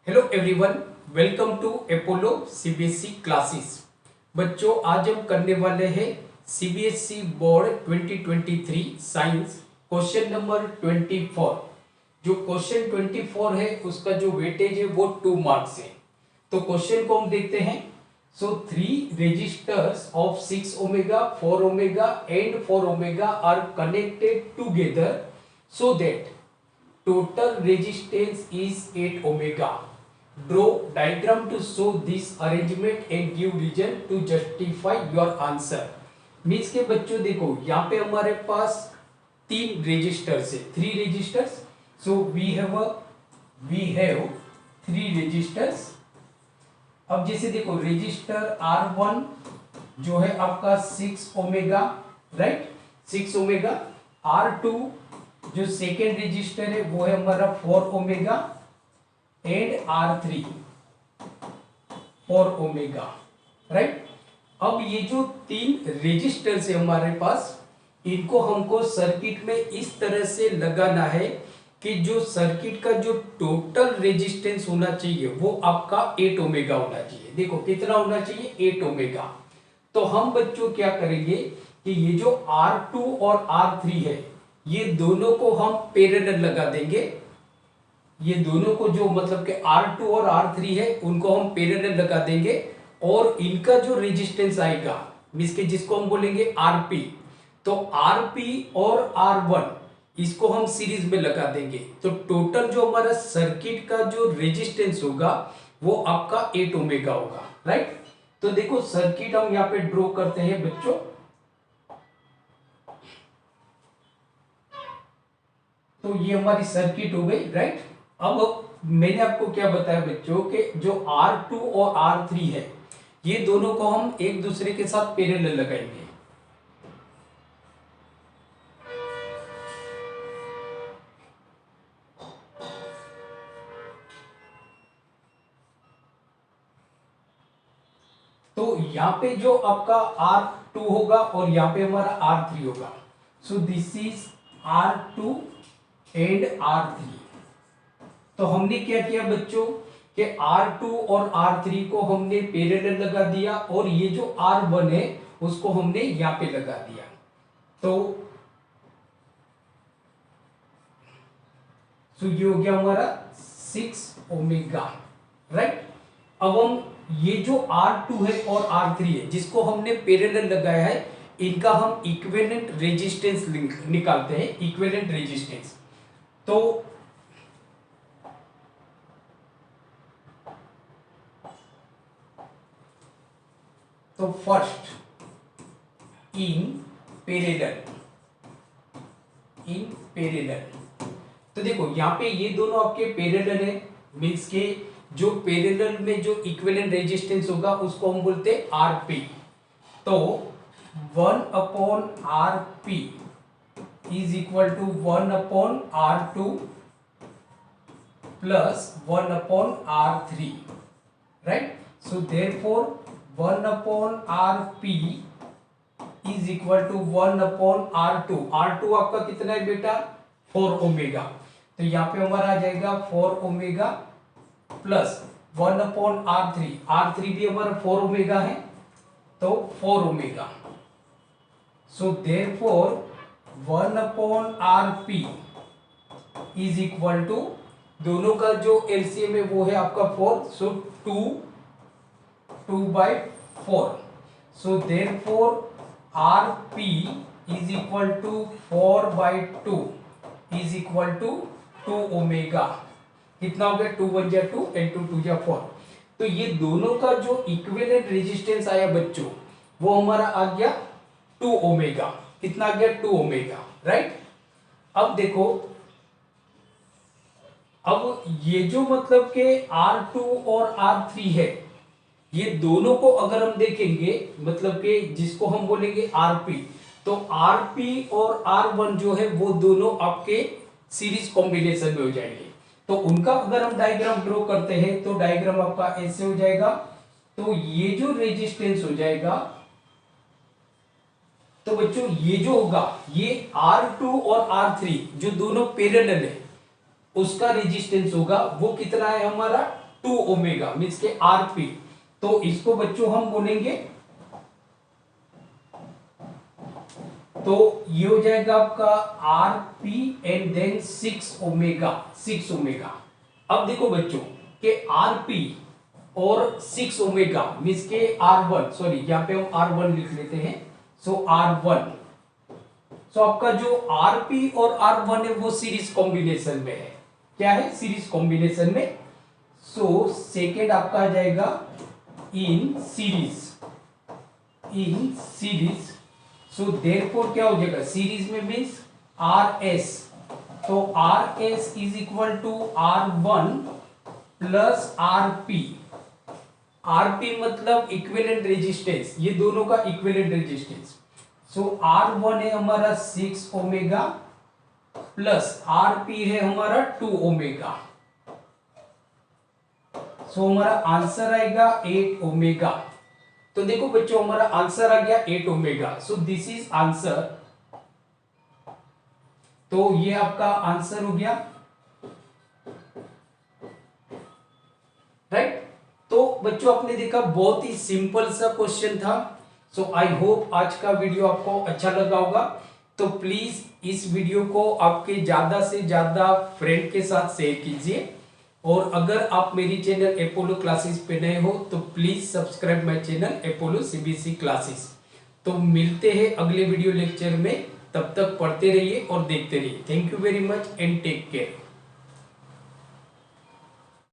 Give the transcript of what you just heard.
Hello everyone, welcome to Apollo CBSE classes. बच्चों, आज हम करने वाले हैं CBSE board 2023 science question number 24। जो क्वेश्चन 24 है उसका जो वेटेज है वो 2 मार्क्स है। तो क्वेश्चन को हम देखते हैं। So 3 resistors of 6 omega 4 omega and 4 omega are connected together so that total resistance is 8 omega. Draw diagram to show this arrangement and give reason to justify your answer. Means के बच्चों देखो, यहाँ पे हमारे पास 3 रेजिस्टर्स है, 3 resistors. So we have 3 resistors. अब जैसे देखो, रेजिस्टर R1 जो है आपका 6 ओमेगा, राइट, 6 ओमेगा। R2 जो सेकेंड रजिस्टर है वो है हमारा 4 omega and R3 4 omega, right. अब ये जो 3 रजिस्टर्स है हमारे पास, इनको हमको सर्किट में इस तरह से लगाना है कि जो सर्किट का जो टोटल रेजिस्टेंस होना चाहिए वो आपका 8 ओमेगा होना चाहिए। देखो कितना होना चाहिए, 8 ओमेगा। तो हम बच्चों क्या करेंगे कि ये जो R2 और R3 है, ये दोनों को हम पैरेलल लगा देंगे। ये दोनों को जो मतलब कि R2 और R3 है उनको हम पैरेलल लगा देंगे, और इनका जो रेजिस्टेंस आएगा मींस के जिसको हम बोलेंगे RP, तो RP और R1 इसको हम सीरीज में लगा देंगे। तो टोटल जो हमारा सर्किट का जो रेजिस्टेंस होगा वो आपका 8 ओमेगा होगा, राइट। तो देखो सर्किट हम यहाँ पे ड्रॉ करते हैं बच्चों। तो ये हमारी सर्किट हो गई, राइट। अब मैंने आपको क्या बताया बच्चों कि जो R2 और R3 है ये दोनों को हम एक दूसरे के साथ पैरेलल लगाएंगे। तो यहाँ पे जो आपका R2 होगा और यहाँ पे हमारा R3 होगा। So this is R2 and R3। तो हमने क्या किया बच्चों कि R2 और R3 को हमने पैरेलल लगा दिया, और ये जो R1 है उसको हमने यहां पे लगा दिया। तो ये हो गया हमारा 6 ओमेगा, राइट। अब हम ये जो R2 है और R3 है जिसको हमने पैरेलल लगाया है, इनका हम इक्विवेलेंट रेजिस्टेंस निकालते हैं, इक्विवेलेंट रेजिस्टेंस। तो फर्स्ट इन पैरेलल, तो देखो यहाँ पे ये दोनों आपके पैरेलल है, मींस के जो पैरेलल में जो इक्विवेलेंट रेजिस्टेंस होगा उसको हम बोलते हैं आरपी। तो 1/RP is equal to 1/R2 plus 1/R3, right. So therefore 1/RP is equal to 1/R2। R2 आपका कितना है बेटा, 4 ओमेगा। तो यहाँ पे हमारा आ जाएगा 4 ओमेगा प्लस 1/R3। R3 भी हमारा 4 ओमेगा है, तो 4 omega. So therefore 1/RP is equal to, दोनों का जो एलसीएम है वो है आपका 4, so 2/4। So therefore RP is equal to 4/2 is equal to 2 omega. कितना हो गया, 2 1 जा 2 and 2 2 जा 4। तो ये दोनों का जो इक्विवेलेंट रेजिस्टेंस आया बच्चों वो हमारा आ गया 2 ओमेगा। कितना आ गया, 2 ओमेगा, राइट। अब देखो, अब ये जो मतलब के R2 और R3 है, ये दोनों को अगर हम देखेंगे मतलब कि जिसको हम बोलेंगे आरपी, तो आरपी और R1 जो है वो दोनों आपके सीरीज कॉम्बिनेशन में हो जाएंगे। तो उनका अगर हम डायग्राम ड्रॉ करते हैं तो डायग्राम आपका ऐसे हो जाएगा। तो ये जो रेजिस्टेंस हो जाएगा, तो बच्चों ये जो होगा ये R2 और R3 जो दोनों पैरेलल है उसका रेजिस्टेंस होगा वो कितना है हमारा 2 ओमेगा मीन्स के आरपी। तो इसको बच्चों हम बोलेंगे, तो ये हो जाएगा आपका RP and then 6 omega, 6 omega. अब देखो बच्चों के आरपी और 6 ओमेगा मीन्स के R1, सॉरी यहाँ पे हम R1 लिख लेते हैं। सो R1, सो आपका जो आरपी और R1 है वो सीरीज कॉम्बिनेशन में है। क्या है? सीरीज कॉम्बिनेशन में। सो सेकेंड आपका आ जाएगा in series, in series. So therefore क्या हो जाएगा? सीरीज में मीन्स RS, तो RS is equal to R1 plus RP। RP मतलब इक्विवेलेंट रेजिस्टेंस, ये दोनों का इक्विवेलेंट रेजिस्टेंस। सो R1 है हमारा 6 ओमेगा प्लस RP है हमारा 2 ओमेगा। सो हमारा आंसर आएगा 8 ओमेगा। तो देखो बच्चों हमारा आंसर आ गया 8 omega. So this is answer. तो ये आपका आंसर हो गया, राइट। तो बच्चों आपने देखा बहुत ही सिंपल सा क्वेश्चन था। सो आई होप आज का वीडियो आपको अच्छा लगा होगा। तो प्लीज इस वीडियो को आपके ज्यादा से ज्यादा फ्रेंड के साथ शेयर कीजिए। और अगर आप मेरी चैनल अपोलो क्लासेस पे नए हो तो please subscribe my channel Apollo CBSE classes. तो मिलते हैं अगले वीडियो लेक्चर में, तब तक पढ़ते रहिए और देखते रहिए। Thank you very much and take care.